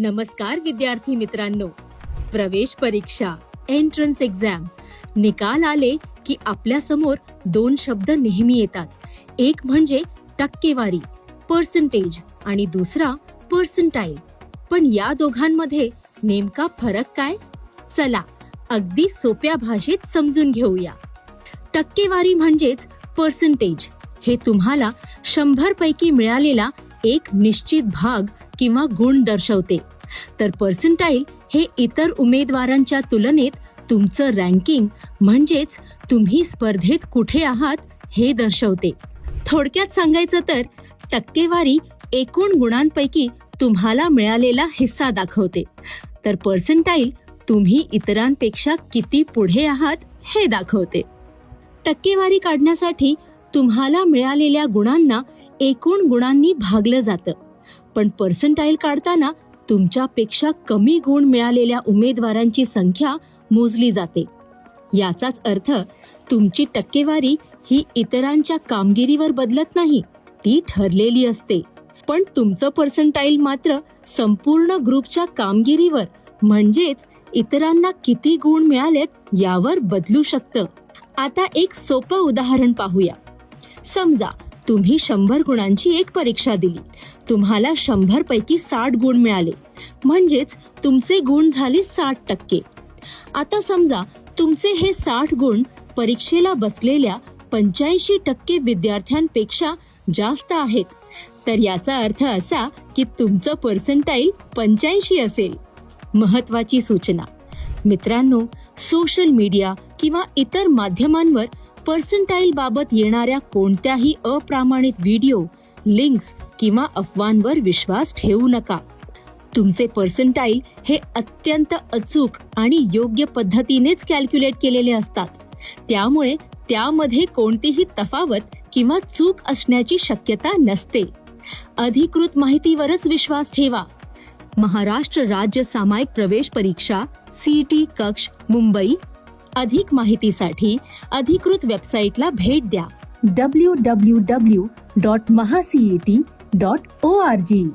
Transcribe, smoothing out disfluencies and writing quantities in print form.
नमस्कार विद्यार्थी मित्रांनो. प्रवेश परीक्षा, एंट्रन्स एक्झाम निकाल आले की आपल्या समोर दोन शब्द नेहमी येतात. एक म्हणजे टक्केवारी, पर्सेंटेज, आणि दुसरा पर्सेंटाईल. पण या दोघांमध्ये नेमका फरक काय? चला अगदी सोप्या भाषेत समजून घेऊया. टक्केवारी म्हणजेच पर्सेंटेज. हे तुम्हाला 100 पैकी मिळालेला एक निश्चित भाग किंवा गुण दर्शवते. तर पर्सेंटाईल हे इतर उमेदवारांच्या तुलनेत तुमचं रँकिंग म्हणजेच तुम्ही स्पर्धेत कुठे आहात हे दर्शवते. थोडक्यात सांगायचं तर टक्केवारी एकूण गुणांपैकी तुम्हाला मिळालेला हिस्सा दाखवते, तर पर्सेंटाईल तुम्ही इतरांपेक्षा किती पुढे आहात हे दाखवते. टक्केवारी काढण्यासाठी तुम्हाला मिळालेल्या गुणांना एकूण गुणांनी भागलं जातं, पण पर्सेंटाईल काढताना तुमच्यापेक्षा कमी गुण मिळालेल्या उमेदवारांची संख्या मोजली जाते. याचाच अर्थ तुमची टक्केवारी ही इतरांच्या कामगिरीवर बदलत नाही, ती ठरलेली असते. पण तुमचं पर्सेंटाईल मात्र संपूर्ण ग्रुपच्या कामगिरीवर म्हणजेच इतरांना किती गुण मिळालेत यावर बदलू शकतं. आता एक सोपं उदाहरण पाहूया. समजा तुम्ही 100 गुणांची एक परीक्षा दिली. तुम्हाला 100 पैकी 60 गुण मिळाले, म्हणजेच तुमचे गुण झाले 60%. आता समजा तुमचे हे 60 गुण परीक्षेला बसलेल्या 85% विद्यार्थ्यांपेक्षा जास्त आहेत, तर याचा अर्थ असा की तुमचं पर्सेंटाईल 85 असेल. महत्वाची सूचना मित्रांनो, सोशल मीडिया किंवा इतर माध्यमांवर पर्सेंटाईल बाबत येणाऱ्या कोणत्याही अप्रामाणित व्हिडिओ, लिंक्स किंवा अफवांवर विश्वास ठेवू नका. तुमचे पर्सेंटाईल हे अत्यंत अचूक आणि योग्य पद्धतीनेच कॅल्क्युलेट केलेले असतात, त्यामुळे त्यामध्ये कोणतीही तफावत किंवा चूक असण्याची शक्यता नसते. अधिकृत माहितीवरच विश्वास ठेवा. महाराष्ट्र राज्य सामायिक प्रवेश परीक्षा CET कक्ष मुंबई. अधिक माहितीसाठी अधिकृत वेबसाईटला भेट द्या www.mahacet.org.